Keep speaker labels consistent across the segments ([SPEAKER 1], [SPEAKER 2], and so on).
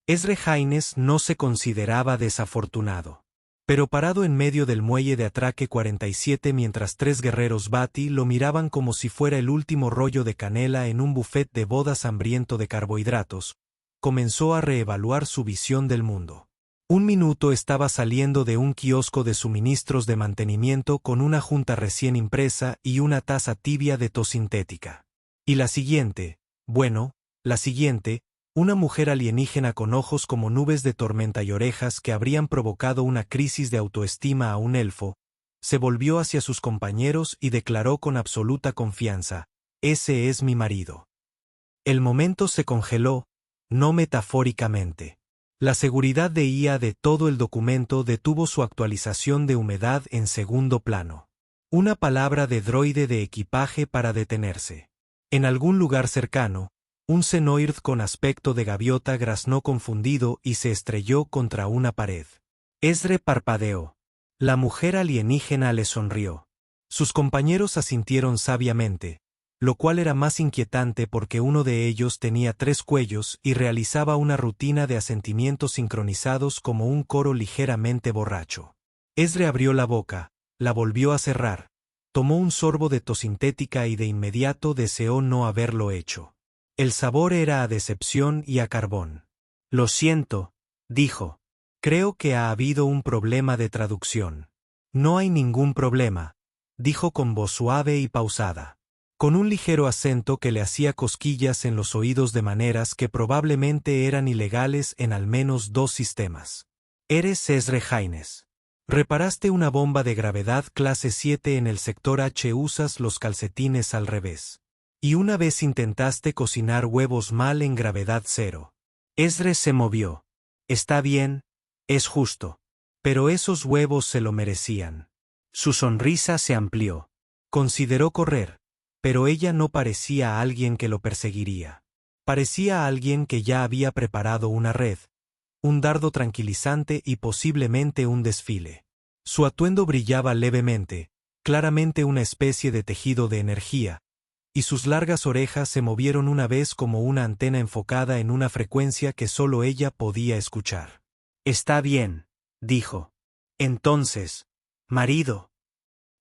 [SPEAKER 1] Ezra Haynes no se consideraba desafortunado. Pero parado en medio del muelle de atraque 47 mientras 3 guerreros Bati lo miraban como si fuera el último rollo de canela en un buffet de bodas hambriento de carbohidratos, comenzó a reevaluar su visión del mundo. Un minuto estaba saliendo de un kiosco de suministros de mantenimiento con una junta recién impresa y una taza tibia de tos sintética. Y la siguiente, una mujer alienígena con ojos como nubes de tormenta y orejas que habrían provocado una crisis de autoestima a un elfo, se volvió hacia sus compañeros y declaró con absoluta confianza: «Ese es mi marido». El momento se congeló, no metafóricamente. La seguridad de IA de todo el documento detuvo su actualización de humedad en segundo plano. Una palabra de droide de equipaje para detenerse. En algún lugar cercano, un Xenoird con aspecto de gaviota graznó confundido y se estrelló contra una pared. Ezra parpadeó. La mujer alienígena le sonrió. Sus compañeros asintieron sabiamente, lo cual era más inquietante porque uno de ellos tenía 3 cuellos y realizaba una rutina de asentimientos sincronizados como un coro ligeramente borracho. Ezra abrió la boca, la volvió a cerrar, tomó un sorbo de tosintética y de inmediato deseó no haberlo hecho. El sabor era a decepción y a carbón. «Lo siento», dijo. «Creo que ha habido un problema de traducción». «No hay ningún problema», dijo con voz suave y pausada, con un ligero acento que le hacía cosquillas en los oídos de maneras que probablemente eran ilegales en al menos 2 sistemas. «Eres Ezra Haynes. Reparaste una bomba de gravedad clase 7 en el sector H. Usas los calcetines al revés. Y una vez intentaste cocinar huevos mal en gravedad 0. Ezra se movió. «Está bien, es justo. Pero esos huevos se lo merecían». Su sonrisa se amplió. Consideró correr, pero ella no parecía a alguien que lo perseguiría. Parecía a alguien que ya había preparado una red, un dardo tranquilizante y posiblemente un desfile. Su atuendo brillaba levemente, claramente una especie de tejido de energía, y sus largas orejas se movieron una vez como una antena enfocada en una frecuencia que solo ella podía escuchar. «Está bien», dijo. «Entonces, marido».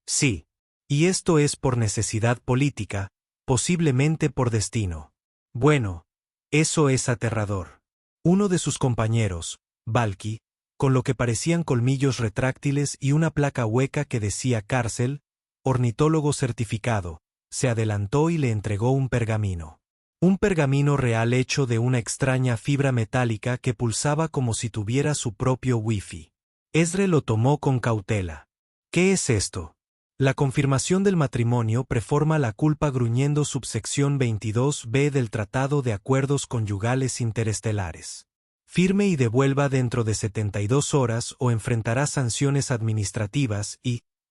[SPEAKER 1] «Sí. Y esto es por necesidad política, posiblemente por destino». «Bueno, eso es aterrador». Uno de sus compañeros, Valky, con lo que parecían colmillos retráctiles y una placa hueca que decía cárcel, ornitólogo certificado, se adelantó y le entregó un pergamino. Un pergamino real hecho de una extraña fibra metálica que pulsaba como si tuviera su propio wifi. Ezra lo tomó con cautela. «¿Qué es esto?» «La confirmación del matrimonio preforma la culpa gruñendo subsección 22b del Tratado de Acuerdos Conyugales Interestelares. Firme y devuelva dentro de 72 horas o enfrentará sanciones administrativas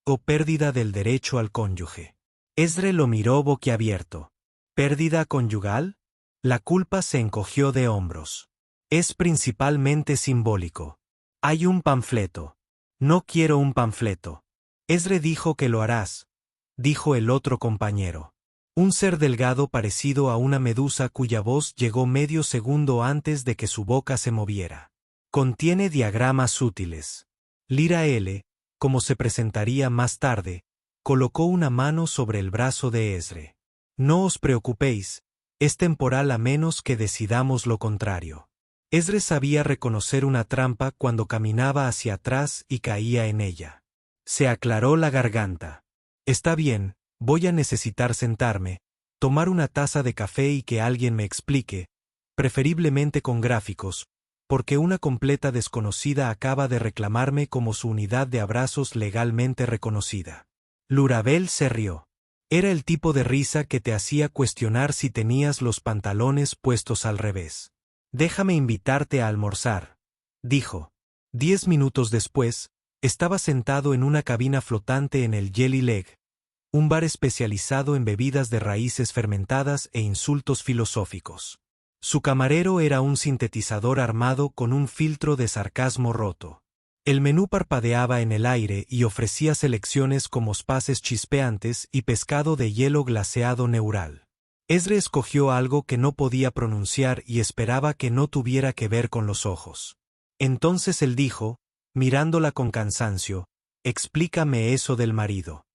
[SPEAKER 1] o pérdida del derecho al cónyuge». Ezra lo miró boquiabierto. «¿Pérdida conyugal?» La culpa se encogió de hombros. «Es principalmente simbólico. Hay un panfleto». «No quiero un panfleto». «Ezra dijo que lo harás», dijo el otro compañero. Un ser delgado parecido a una medusa cuya voz llegó medio segundo antes de que su boca se moviera. «Contiene diagramas útiles». Lyra L., como se presentaría más tarde, colocó una mano sobre el brazo de Ezra. «No os preocupéis, es temporal a menos que decidamos lo contrario». Ezra sabía reconocer una trampa cuando caminaba hacia atrás y caía en ella. Se aclaró la garganta. «Está bien, voy a necesitar sentarme, tomar una taza de café y que alguien me explique, preferiblemente con gráficos, porque una completa desconocida acaba de reclamarme como su unidad de abrazos legalmente reconocida». Lurabel se rió. Era el tipo de risa que te hacía cuestionar si tenías los pantalones puestos al revés. «Déjame invitarte a almorzar», dijo. 10 minutos después, estaba sentado en una cabina flotante en el Jelly Leg, un bar especializado en bebidas de raíces fermentadas e insultos filosóficos. Su camarero era un sintetizador armado con un filtro de sarcasmo roto. El menú parpadeaba en el aire y ofrecía selecciones como pases chispeantes y pescado de hielo glaseado neural. Ezra escogió algo que no podía pronunciar y esperaba que no tuviera que ver con los ojos. Entonces él dijo, mirándola con cansancio, «Explícame eso del marido».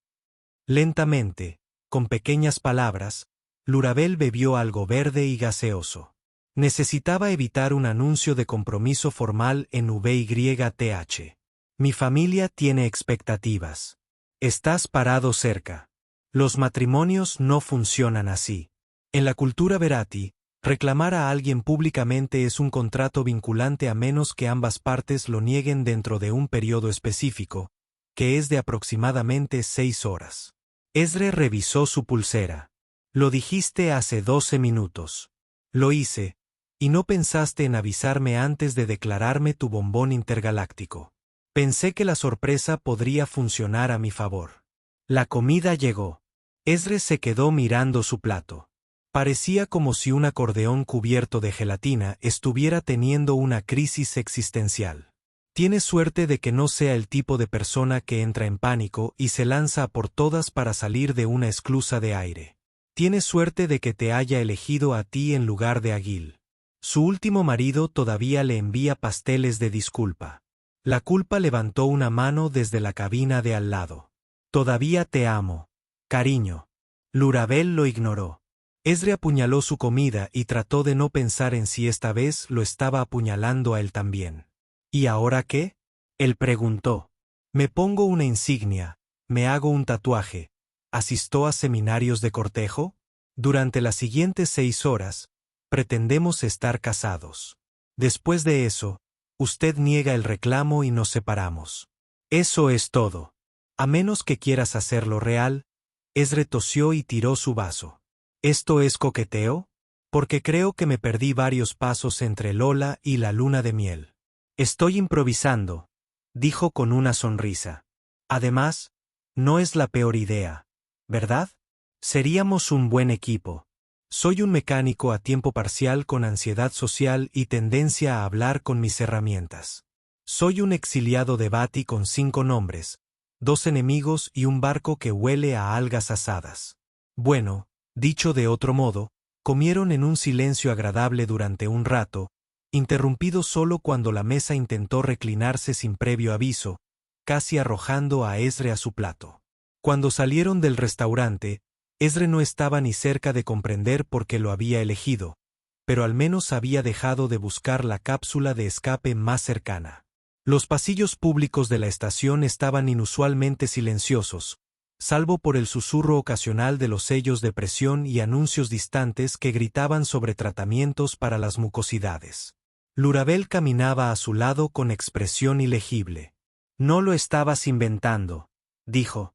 [SPEAKER 1] Lentamente, con pequeñas palabras, Lurabel bebió algo verde y gaseoso. Necesitaba evitar un anuncio de compromiso formal en VYTH. Mi familia tiene expectativas. Estás parado cerca. Los matrimonios no funcionan así. En la cultura Verati, reclamar a alguien públicamente es un contrato vinculante a menos que ambas partes lo nieguen dentro de un periodo específico, que es de aproximadamente 6 horas. Ezra revisó su pulsera. Lo dijiste hace 12 minutos. Lo hice, y no pensaste en avisarme antes de declararme tu bombón intergaláctico. Pensé que la sorpresa podría funcionar a mi favor. La comida llegó. Ezra se quedó mirando su plato. Parecía como si un acordeón cubierto de gelatina estuviera teniendo una crisis existencial. Tienes suerte de que no sea el tipo de persona que entra en pánico y se lanza a por todas para salir de una esclusa de aire. Tienes suerte de que te haya elegido a ti en lugar de a Gil. Su último marido todavía le envía pasteles de disculpa. La culpa levantó una mano desde la cabina de al lado. Todavía te amo, cariño. Lurabel lo ignoró. Ezra apuñaló su comida y trató de no pensar en si esta vez lo estaba apuñalando a él también. ¿Y ahora qué? Él preguntó. Me pongo una insignia, me hago un tatuaje. ¿Asistió a seminarios de cortejo? Durante las siguientes 6 horas, pretendemos estar casados. Después de eso, usted niega el reclamo y nos separamos. Eso es todo. A menos que quieras hacerlo real. Ezra tosió y tiró su vaso. ¿Esto es coqueteo? Porque creo que me perdí varios pasos entre Lola y la luna de miel. Estoy improvisando, dijo con una sonrisa. Además, no es la peor idea, ¿verdad? Seríamos un buen equipo. Soy un mecánico a tiempo parcial con ansiedad social y tendencia a hablar con mis herramientas. Soy un exiliado de Bati con 5 nombres, 2 enemigos y un barco que huele a algas asadas. Bueno, dicho de otro modo, comieron en un silencio agradable durante un rato, interrumpido solo cuando la mesa intentó reclinarse sin previo aviso, casi arrojando a Ezra a su plato. Cuando salieron del restaurante, Ezra no estaba ni cerca de comprender por qué lo había elegido, pero al menos había dejado de buscar la cápsula de escape más cercana. Los pasillos públicos de la estación estaban inusualmente silenciosos, salvo por el susurro ocasional de los sellos de presión y anuncios distantes que gritaban sobre tratamientos para las mucosidades. Lurabel caminaba a su lado con expresión ilegible. No lo estabas inventando, dijo.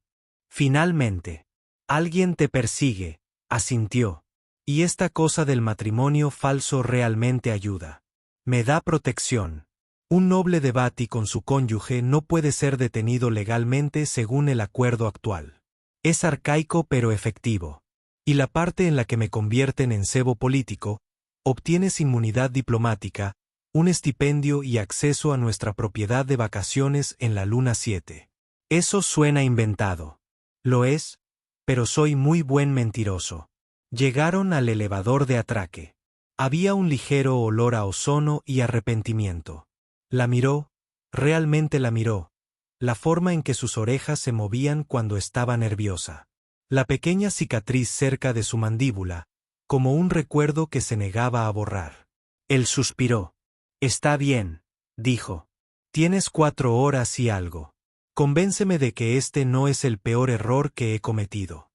[SPEAKER 1] Finalmente. Alguien te persigue, asintió. Y esta cosa del matrimonio falso realmente ayuda. Me da protección. Un noble de Bati con su cónyuge no puede ser detenido legalmente según el acuerdo actual. Es arcaico pero efectivo. Y la parte en la que me convierten en cebo político, obtienes inmunidad diplomática, un estipendio y acceso a nuestra propiedad de vacaciones en la Luna 7. Eso suena inventado. Lo es, pero soy muy buen mentiroso. Llegaron al elevador de atraque. Había un ligero olor a ozono y arrepentimiento. La miró, realmente la miró, la forma en que sus orejas se movían cuando estaba nerviosa. La pequeña cicatriz cerca de su mandíbula, como un recuerdo que se negaba a borrar. Él suspiró. Está bien, dijo. Tienes 4 horas y algo. Convénceme de que este no es el peor error que he cometido.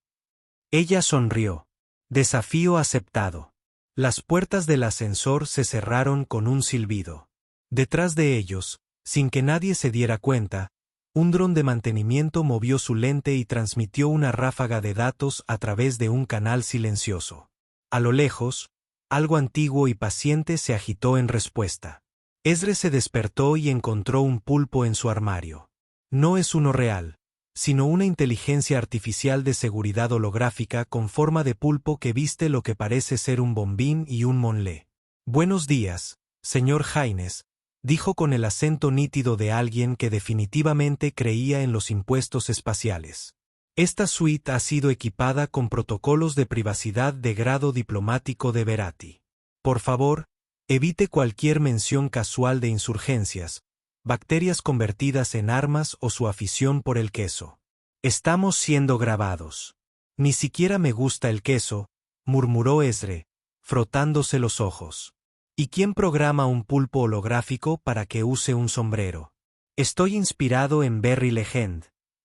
[SPEAKER 1] Ella sonrió. Desafío aceptado. Las puertas del ascensor se cerraron con un silbido. Detrás de ellos, sin que nadie se diera cuenta, un dron de mantenimiento movió su lente y transmitió una ráfaga de datos a través de un canal silencioso. A lo lejos, algo antiguo y paciente se agitó en respuesta. Ezra se despertó y encontró un pulpo en su armario. No es uno real, sino una inteligencia artificial de seguridad holográfica con forma de pulpo que viste lo que parece ser un bombín y un monlé. Buenos días, señor Haynes, dijo con el acento nítido de alguien que definitivamente creía en los impuestos espaciales. Esta suite ha sido equipada con protocolos de privacidad de grado diplomático de Verati. Por favor, evite cualquier mención casual de insurgencias, bacterias convertidas en armas o su afición por el queso. Estamos siendo grabados. Ni siquiera me gusta el queso, murmuró Ezre, frotándose los ojos. ¿Y quién programa un pulpo holográfico para que use un sombrero? Estoy inspirado en Berry Legend,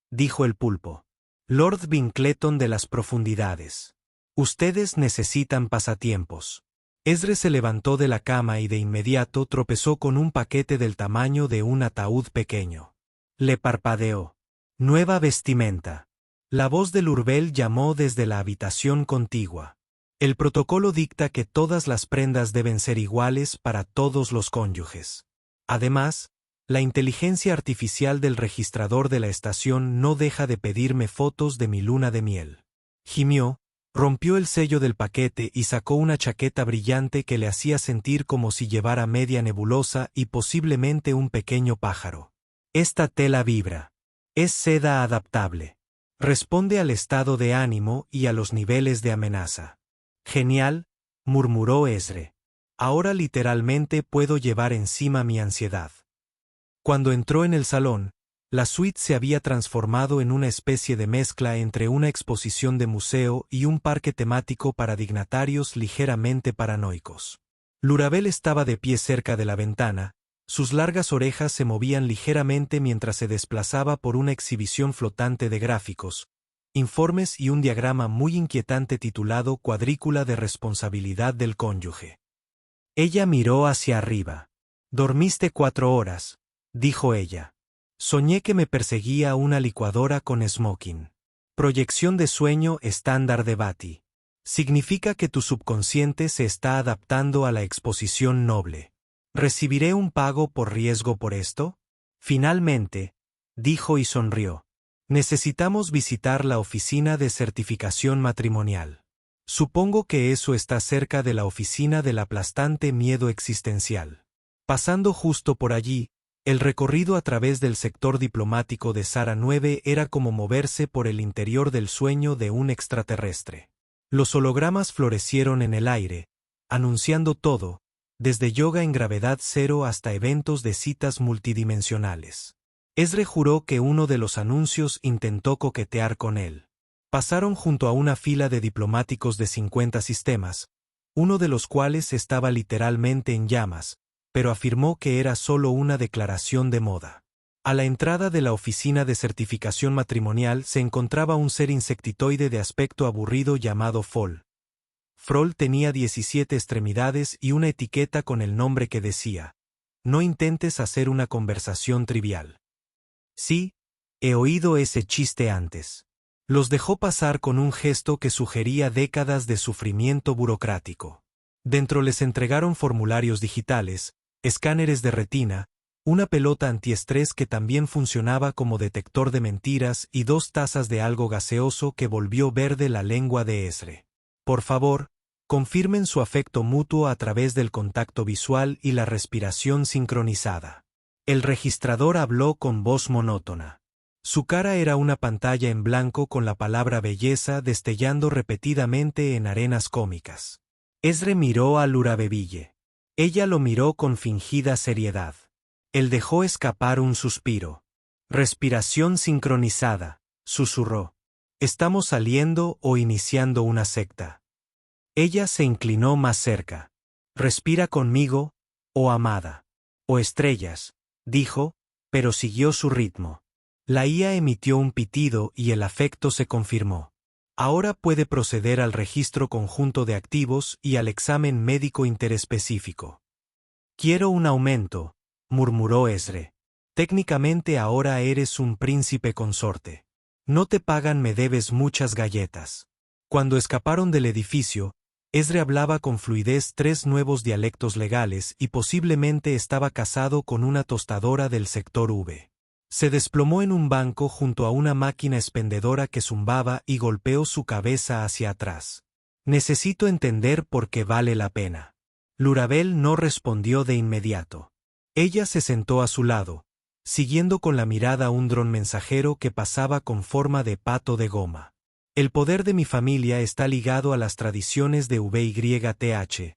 [SPEAKER 1] dijo el pulpo. Lord Vincleton de las profundidades. Ustedes necesitan pasatiempos. Ezre se levantó de la cama y de inmediato tropezó con un paquete del tamaño de un ataúd pequeño. Le parpadeó. Nueva vestimenta. La voz de Lurvel llamó desde la habitación contigua. El protocolo dicta que todas las prendas deben ser iguales para todos los cónyuges. Además, la inteligencia artificial del registrador de la estación no deja de pedirme fotos de mi luna de miel. Gimió, rompió el sello del paquete y sacó una chaqueta brillante que le hacía sentir como si llevara media nebulosa y posiblemente un pequeño pájaro. Esta tela vibra. Es seda adaptable. Responde al estado de ánimo y a los niveles de amenaza. Genial, murmuró Ezre. Ahora literalmente puedo llevar encima mi ansiedad. Cuando entró en el salón, la suite se había transformado en una especie de mezcla entre una exposición de museo y un parque temático para dignatarios ligeramente paranoicos. Lurabel estaba de pie cerca de la ventana, sus largas orejas se movían ligeramente mientras se desplazaba por una exhibición flotante de gráficos, informes y un diagrama muy inquietante titulado Cuadrícula de responsabilidad del cónyuge. Ella miró hacia arriba. «Dormiste 4 horas», dijo ella. «Soñé que me perseguía una licuadora con smoking. Proyección de sueño estándar de Batty. Significa que tu subconsciente se está adaptando a la exposición noble. ¿Recibiré un pago por riesgo por esto?» Finalmente, dijo y sonrió. «Necesitamos visitar la oficina de certificación matrimonial. Supongo que eso está cerca de la oficina del aplastante miedo existencial». Pasando justo por allí, el recorrido a través del sector diplomático de Sara 9 era como moverse por el interior del sueño de un extraterrestre. Los hologramas florecieron en el aire, anunciando todo, desde yoga en gravedad cero hasta eventos de citas multidimensionales. Ezre juró que uno de los anuncios intentó coquetear con él. Pasaron junto a una fila de diplomáticos de 50 sistemas, uno de los cuales estaba literalmente en llamas, pero afirmó que era solo una declaración de moda. A la entrada de la oficina de certificación matrimonial se encontraba un ser insectitoide de aspecto aburrido llamado Fol. Froll tenía 17 extremidades y una etiqueta con el nombre que decía: «No intentes hacer una conversación trivial». Sí, he oído ese chiste antes. Los dejó pasar con un gesto que sugería décadas de sufrimiento burocrático. Dentro les entregaron formularios digitales, escáneres de retina, una pelota antiestrés que también funcionaba como detector de mentiras y 2 tazas de algo gaseoso que volvió verde la lengua de Ezre. Por favor, confirmen su afecto mutuo a través del contacto visual y la respiración sincronizada. El registrador habló con voz monótona. Su cara era una pantalla en blanco con la palabra belleza destellando repetidamente en arenas cómicas. Ezre miró a Lurabeville. Ella lo miró con fingida seriedad. Él dejó escapar un suspiro. «Respiración sincronizada», susurró. «¿Estamos saliendo o iniciando una secta?» Ella se inclinó más cerca. «Respira conmigo, oh amada». «O estrellas», dijo, pero siguió su ritmo. La IA emitió un pitido y el afecto se confirmó. Ahora puede proceder al registro conjunto de activos y al examen médico interespecífico. «Quiero un aumento», murmuró Ezre. «Técnicamente ahora eres un príncipe consorte. No te pagan, me debes muchas galletas». Cuando escaparon del edificio, Ezre hablaba con fluidez 3 nuevos dialectos legales y posiblemente estaba casado con una tostadora del sector V. Se desplomó en un banco junto a una máquina expendedora que zumbaba y golpeó su cabeza hacia atrás. «Necesito entender por qué vale la pena». Lurabel no respondió de inmediato. Ella se sentó a su lado, siguiendo con la mirada un dron mensajero que pasaba con forma de pato de goma. El poder de mi familia está ligado a las tradiciones de VYTH,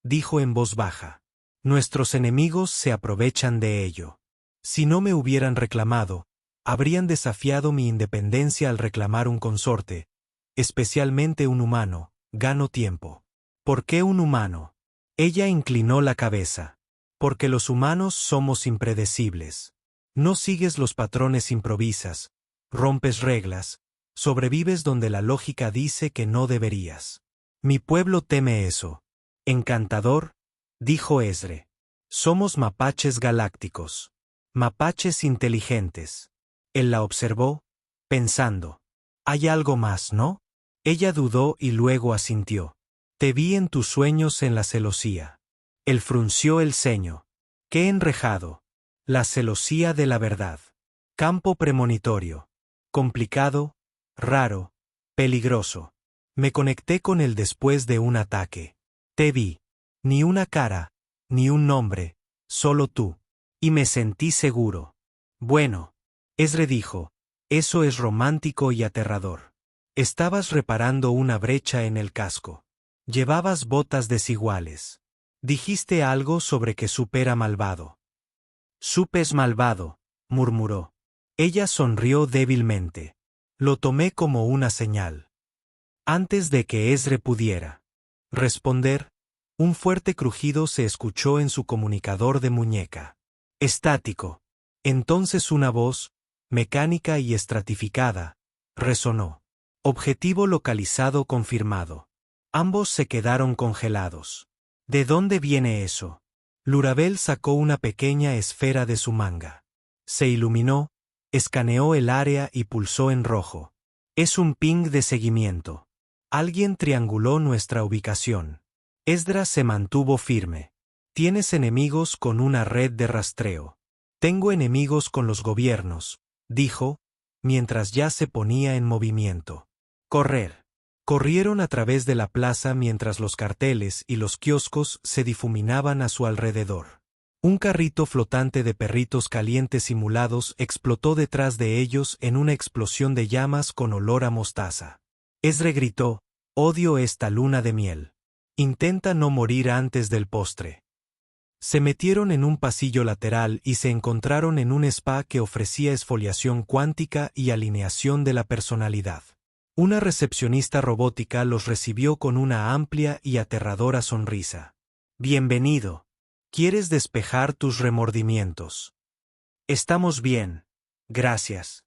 [SPEAKER 1] dijo en voz baja. Nuestros enemigos se aprovechan de ello. Si no me hubieran reclamado, habrían desafiado mi independencia al reclamar un consorte, especialmente un humano. Gano tiempo. ¿Por qué un humano? Ella inclinó la cabeza. Porque los humanos somos impredecibles. No sigues los patrones, improvisas, rompes reglas, sobrevives donde la lógica dice que no deberías. Mi pueblo teme eso. Encantador, dijo Ezre. Somos mapaches galácticos. Mapaches inteligentes. Él la observó, pensando. Hay algo más, ¿no? Ella dudó y luego asintió. Te vi en tus sueños en la celosía. Él frunció el ceño. ¡Qué enrejado! La celosía de la verdad. Campo premonitorio. Complicado, raro, peligroso. Me conecté con él después de un ataque. Te vi. Ni una cara, ni un nombre, solo tú. Y me sentí seguro. Bueno, Ezre dijo, eso es romántico y aterrador. Estabas reparando una brecha en el casco. Llevabas botas desiguales. Dijiste algo sobre que Sup era malvado. Sup es malvado, murmuró. Ella sonrió débilmente. Lo tomé como una señal. Antes de que Ezre pudiera responder, un fuerte crujido se escuchó en su comunicador de muñeca. Estático. Entonces una voz, mecánica y estratificada, resonó. Objetivo localizado confirmado. Ambos se quedaron congelados. ¿De dónde viene eso? Lurabel sacó una pequeña esfera de su manga. Se iluminó, escaneó el área y pulsó en rojo. Es un ping de seguimiento. Alguien trianguló nuestra ubicación. Esdras se mantuvo firme. Tienes enemigos con una red de rastreo. Tengo enemigos con los gobiernos, dijo, mientras ya se ponía en movimiento. Correr. Corrieron a través de la plaza mientras los carteles y los kioscos se difuminaban a su alrededor. Un carrito flotante de perritos calientes simulados explotó detrás de ellos en una explosión de llamas con olor a mostaza. Ezre gritó, odio esta luna de miel. Intenta no morir antes del postre. Se metieron en un pasillo lateral y se encontraron en un spa que ofrecía esfoliación cuántica y alineación de la personalidad. Una recepcionista robótica los recibió con una amplia y aterradora sonrisa. Bienvenido. ¿Quieres despejar tus remordimientos? Estamos bien. Gracias.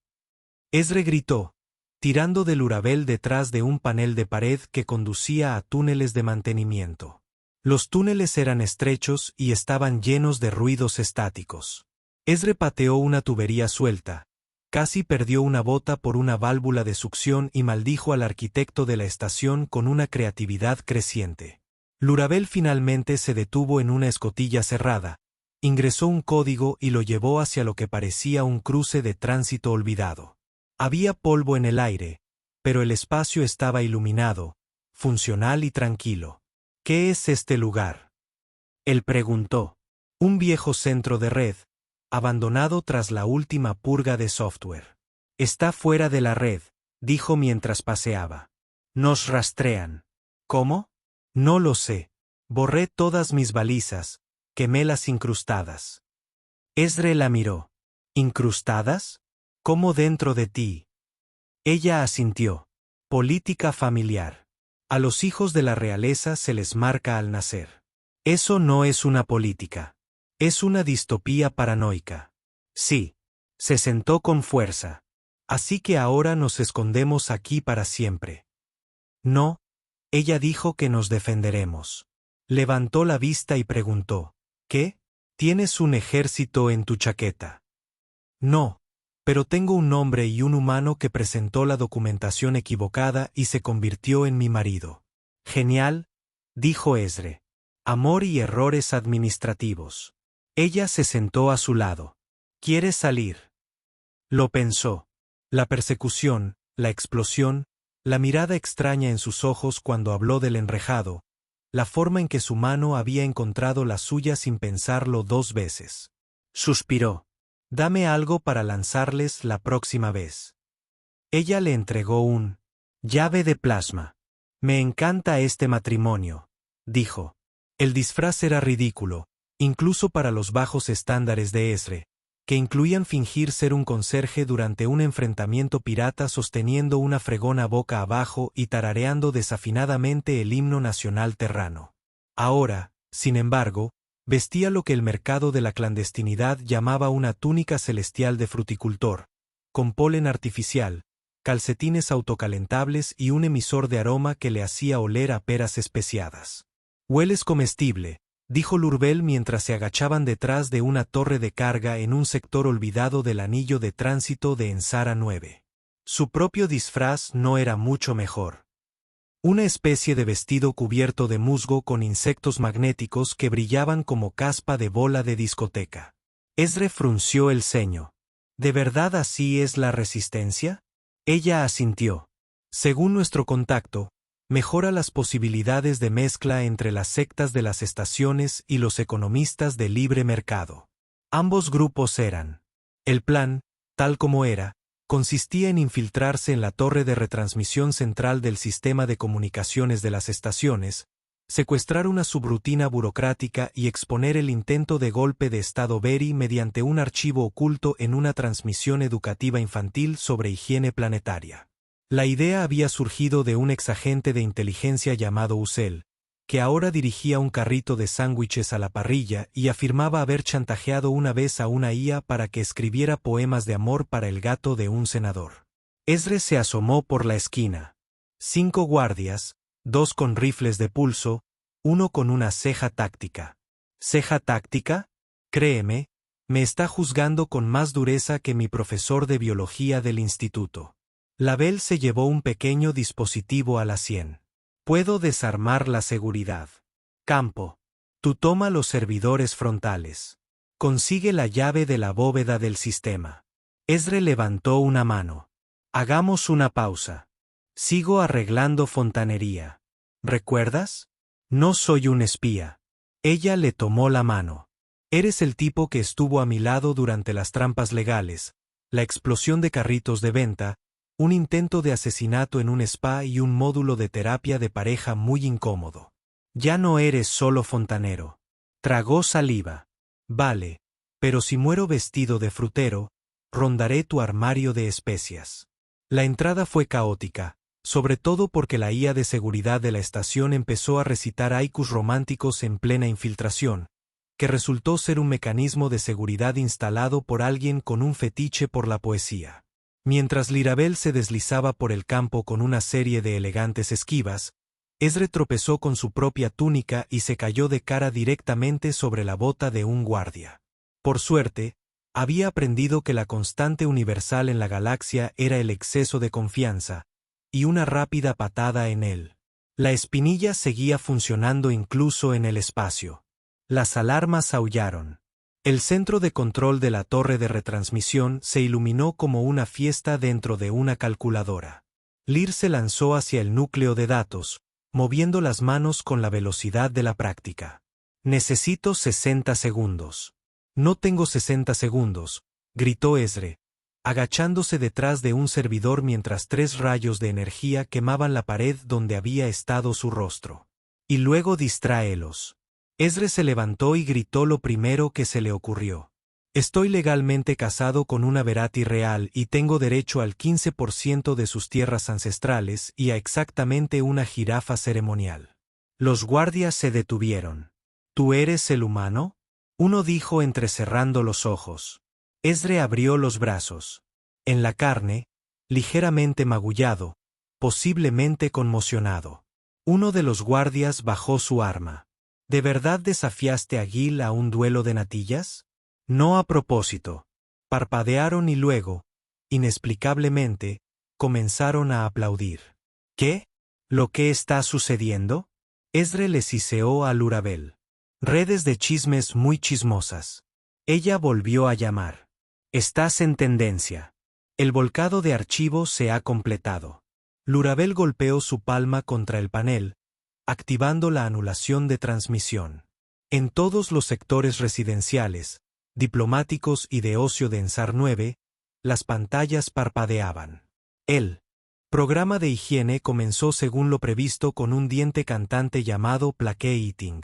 [SPEAKER 1] Ezre gritó, tirando del Lurabel detrás de un panel de pared que conducía a túneles de mantenimiento. Los túneles eran estrechos y estaban llenos de ruidos estáticos. Ezre pateó una tubería suelta. Casi perdió una bota por una válvula de succión y maldijo al arquitecto de la estación con una creatividad creciente. Lurabel finalmente se detuvo en una escotilla cerrada, ingresó un código y lo llevó hacia lo que parecía un cruce de tránsito olvidado. Había polvo en el aire, pero el espacio estaba iluminado, funcional y tranquilo. ¿Qué es este lugar? Él preguntó. Un viejo centro de red, abandonado tras la última purga de software. Está fuera de la red, dijo mientras paseaba. Nos rastrean. ¿Cómo? No lo sé. Borré todas mis balizas, quemélas incrustadas. Ezre la miró. ¿Incrustadas? ¿Cómo dentro de ti? Ella asintió. Política familiar. A los hijos de la realeza se les marca al nacer. Eso no es una política. Es una distopía paranoica. Sí. Se sentó con fuerza. Así que ahora nos escondemos aquí para siempre. No. Ella dijo que nos defenderemos. Levantó la vista y preguntó, ¿qué? ¿Tienes un ejército en tu chaqueta? No. Pero tengo un hombre y un humano que presentó la documentación equivocada y se convirtió en mi marido. Genial, dijo Ezre. Amor y errores administrativos. Ella se sentó a su lado. ¿Quieres salir? Lo pensó. La persecución, la explosión, la mirada extraña en sus ojos cuando habló del enrejado, la forma en que su mano había encontrado la suya sin pensarlo 2 veces. Suspiró. Dame algo para lanzarles la próxima vez. Ella le entregó un llave de plasma. Me encanta este matrimonio, dijo. El disfraz era ridículo, incluso para los bajos estándares de Ezra, que incluían fingir ser un conserje durante un enfrentamiento pirata sosteniendo una fregona boca abajo y tarareando desafinadamente el himno nacional terrano. Ahora, sin embargo, vestía lo que el mercado de la clandestinidad llamaba una túnica celestial de fruticultor, con polen artificial, calcetines autocalentables y un emisor de aroma que le hacía oler a peras especiadas. «Hueles comestible», dijo Lurvel mientras se agachaban detrás de una torre de carga en un sector olvidado del anillo de tránsito de Ensara 9. Su propio disfraz no era mucho mejor. Una especie de vestido cubierto de musgo con insectos magnéticos que brillaban como caspa de bola de discoteca. Ezra frunció el ceño. ¿De verdad así es la resistencia? Ella asintió. Según nuestro contacto, mejora las posibilidades de mezcla entre las sectas de las estaciones y los economistas de libre mercado. Ambos grupos eran. El plan, tal como era, consistía en infiltrarse en la torre de retransmisión central del sistema de comunicaciones de las estaciones, secuestrar una subrutina burocrática y exponer el intento de golpe de Estado Berry mediante un archivo oculto en una transmisión educativa infantil sobre higiene planetaria. La idea había surgido de un exagente de inteligencia llamado Ucel, que ahora dirigía un carrito de sándwiches a la parrilla y afirmaba haber chantajeado una vez a una IA para que escribiera poemas de amor para el gato de un senador. Ezra se asomó por la esquina. 5 guardias, 2 con rifles de pulso, 1 con una ceja táctica. ¿Ceja táctica? Créeme, me está juzgando con más dureza que mi profesor de biología del instituto. Labelle se llevó un pequeño dispositivo a la sien. Puedo desarmar la seguridad. Campo. Tú toma los servidores frontales. Consigue la llave de la bóveda del sistema. Ezra levantó una mano. Hagamos una pausa. Sigo arreglando fontanería. ¿Recuerdas? No soy un espía. Ella le tomó la mano. Eres el tipo que estuvo a mi lado durante las trampas legales, la explosión de carritos de venta, un intento de asesinato en un spa y un módulo de terapia de pareja muy incómodo. Ya no eres solo fontanero. Tragó saliva. Vale, pero si muero vestido de frutero, rondaré tu armario de especias. La entrada fue caótica, sobre todo porque la IA de seguridad de la estación empezó a recitar haikus románticos en plena infiltración, que resultó ser un mecanismo de seguridad instalado por alguien con un fetiche por la poesía. Mientras Lirabel se deslizaba por el campo con una serie de elegantes esquivas, Ezra tropezó con su propia túnica y se cayó de cara directamente sobre la bota de un guardia. Por suerte, había aprendido que la constante universal en la galaxia era el exceso de confianza, y una rápida patada en él. La espinilla seguía funcionando incluso en el espacio. Las alarmas aullaron. El centro de control de la torre de retransmisión se iluminó como una fiesta dentro de una calculadora. Lir se lanzó hacia el núcleo de datos, moviendo las manos con la velocidad de la práctica. Necesito 60 segundos. No tengo 60 segundos, gritó Ezra, agachándose detrás de un servidor mientras 3 rayos de energía quemaban la pared donde había estado su rostro. Y luego distráelos. Ezra se levantó y gritó lo primero que se le ocurrió. Estoy legalmente casado con una Verati real y tengo derecho al 15% de sus tierras ancestrales y a exactamente una jirafa ceremonial. Los guardias se detuvieron. ¿Tú eres el humano? Uno dijo entrecerrando los ojos. Ezra abrió los brazos. En la carne, ligeramente magullado, posiblemente conmocionado. Uno de los guardias bajó su arma. ¿De verdad desafiaste a Gil a un duelo de natillas? No a propósito. Parpadearon y luego, inexplicablemente, comenzaron a aplaudir. ¿Qué? ¿Lo que está sucediendo? Ezra le siseó a Lurabel. Redes de chismes muy chismosas. Ella volvió a llamar. Estás en tendencia. El volcado de archivos se ha completado. Lurabel golpeó su palma contra el panel, activando la anulación de transmisión. En todos los sectores residenciales, diplomáticos y de ocio de Ensar 9, las pantallas parpadeaban. El programa de higiene comenzó según lo previsto con un diente cantante llamado Plaque Eating.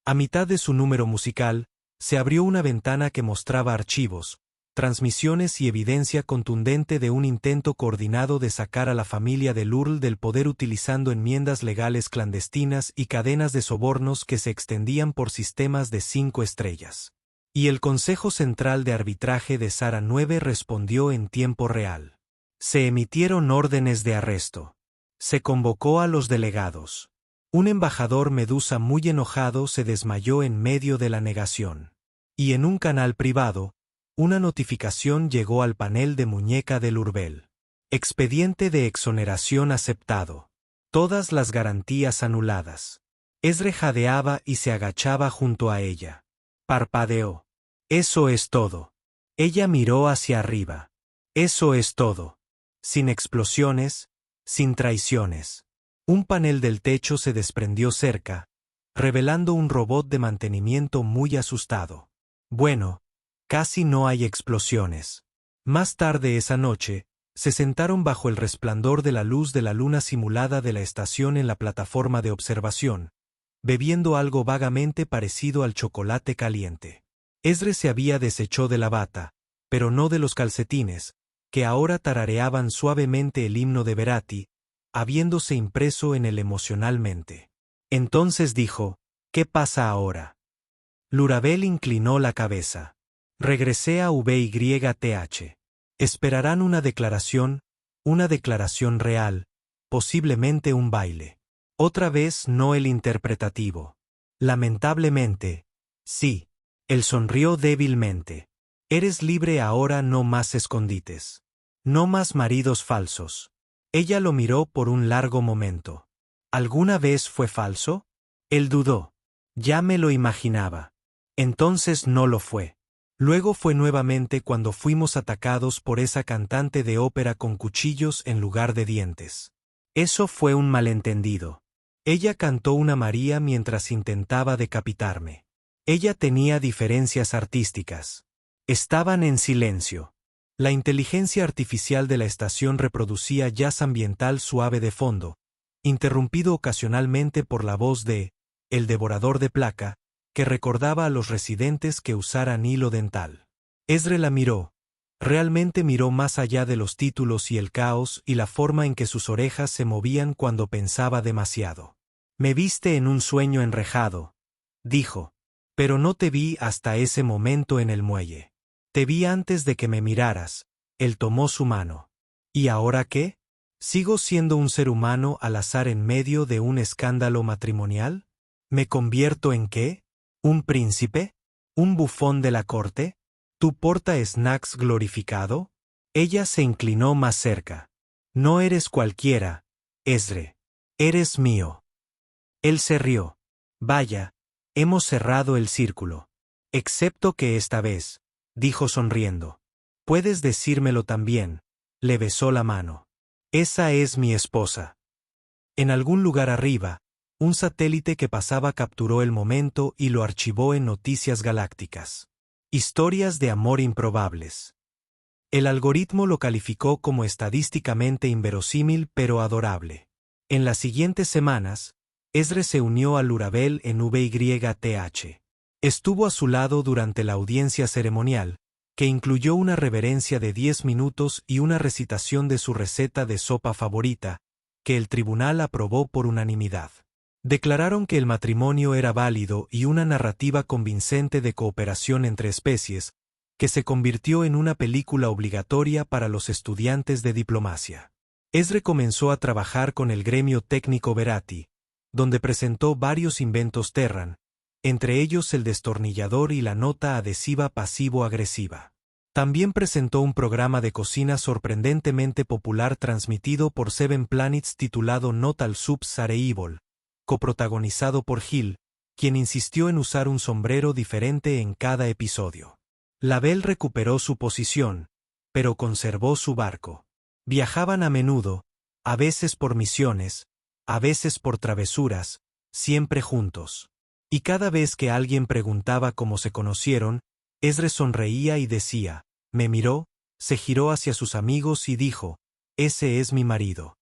[SPEAKER 1] A mitad de su número musical, se abrió una ventana que mostraba archivos, transmisiones y evidencia contundente de un intento coordinado de sacar a la familia de Lurl del poder utilizando enmiendas legales clandestinas y cadenas de sobornos que se extendían por sistemas de 5 estrellas. Y el Consejo Central de Arbitraje de Sara 9 respondió en tiempo real. Se emitieron órdenes de arresto. Se convocó a los delegados. Un embajador medusa muy enojado se desmayó en medio de la negación. Y en un canal privado, una notificación llegó al panel de muñeca de Lurbel. Expediente de exoneración aceptado. Todas las garantías anuladas. Ezre jadeaba y se agachaba junto a ella. Parpadeó. Eso es todo. Ella miró hacia arriba. Eso es todo. Sin explosiones, sin traiciones. Un panel del techo se desprendió cerca, revelando un robot de mantenimiento muy asustado. Bueno, casi no hay explosiones. Más tarde esa noche, se sentaron bajo el resplandor de la luz de la luna simulada de la estación en la plataforma de observación, bebiendo algo vagamente parecido al chocolate caliente. Ezre se había deshecho de la bata, pero no de los calcetines, que ahora tarareaban suavemente el himno de Verati, habiéndose impreso en él emocionalmente. Entonces dijo, ¿qué pasa ahora? Lurabel inclinó la cabeza. Regresé a VYTH. Esperarán una declaración real, posiblemente un baile. Otra vez no el interpretativo. Lamentablemente, sí. Él sonrió débilmente. Eres libre ahora, no más escondites. No más maridos falsos. Ella lo miró por un largo momento. ¿Alguna vez fue falso? Él dudó. Ya me lo imaginaba. Entonces no lo fue. Luego fue nuevamente cuando fuimos atacados por esa cantante de ópera con cuchillos en lugar de dientes. Eso fue un malentendido. Ella cantó una María mientras intentaba decapitarme. Ella tenía diferencias artísticas. Estaban en silencio. La inteligencia artificial de la estación reproducía jazz ambiental suave de fondo, interrumpido ocasionalmente por la voz de El devorador de placa, que recordaba a los residentes que usaran hilo dental. Ezre la miró. Realmente miró más allá de los títulos y el caos y la forma en que sus orejas se movían cuando pensaba demasiado. Me viste en un sueño enrejado, dijo. Pero no te vi hasta ese momento en el muelle. Te vi antes de que me miraras. Él tomó su mano. ¿Y ahora qué? ¿Sigo siendo un ser humano al azar en medio de un escándalo matrimonial? ¿Me convierto en qué? ¿Un príncipe? ¿Un bufón de la corte? ¿Tu porta snacks glorificado? Ella se inclinó más cerca. No eres cualquiera, Ezre. Eres mío. Él se rió. Vaya, hemos cerrado el círculo. Excepto que esta vez, dijo sonriendo. Puedes decírmelo también. Le besó la mano. Esa es mi esposa. En algún lugar arriba, un satélite que pasaba capturó el momento y lo archivó en Noticias Galácticas. Historias de amor improbables. El algoritmo lo calificó como estadísticamente inverosímil pero adorable. En las siguientes semanas, Ezre se unió a Lurabel en VYTH. Estuvo a su lado durante la audiencia ceremonial, que incluyó una reverencia de 10 minutos y una recitación de su receta de sopa favorita, que el tribunal aprobó por unanimidad. Declararon que el matrimonio era válido y una narrativa convincente de cooperación entre especies, que se convirtió en una película obligatoria para los estudiantes de diplomacia. Ezre comenzó a trabajar con el gremio técnico Verati, donde presentó varios inventos Terran, entre ellos el destornillador y la nota adhesiva pasivo-agresiva. También presentó un programa de cocina sorprendentemente popular transmitido por Seven Planets titulado Not All Soups Are Evil, coprotagonizado por Hill, quien insistió en usar un sombrero diferente en cada episodio. Labelle recuperó su posición, pero conservó su barco. Viajaban a menudo, a veces por misiones, a veces por travesuras, siempre juntos. Y cada vez que alguien preguntaba cómo se conocieron, Esdres sonreía y decía, me miró, se giró hacia sus amigos y dijo, ese es mi marido.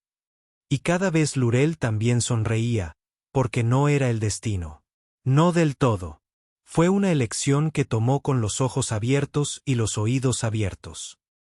[SPEAKER 1] Y cada vez Lurel también sonreía, porque no era el destino. No del todo. Fue una elección que tomó con los ojos abiertos y los oídos abiertos.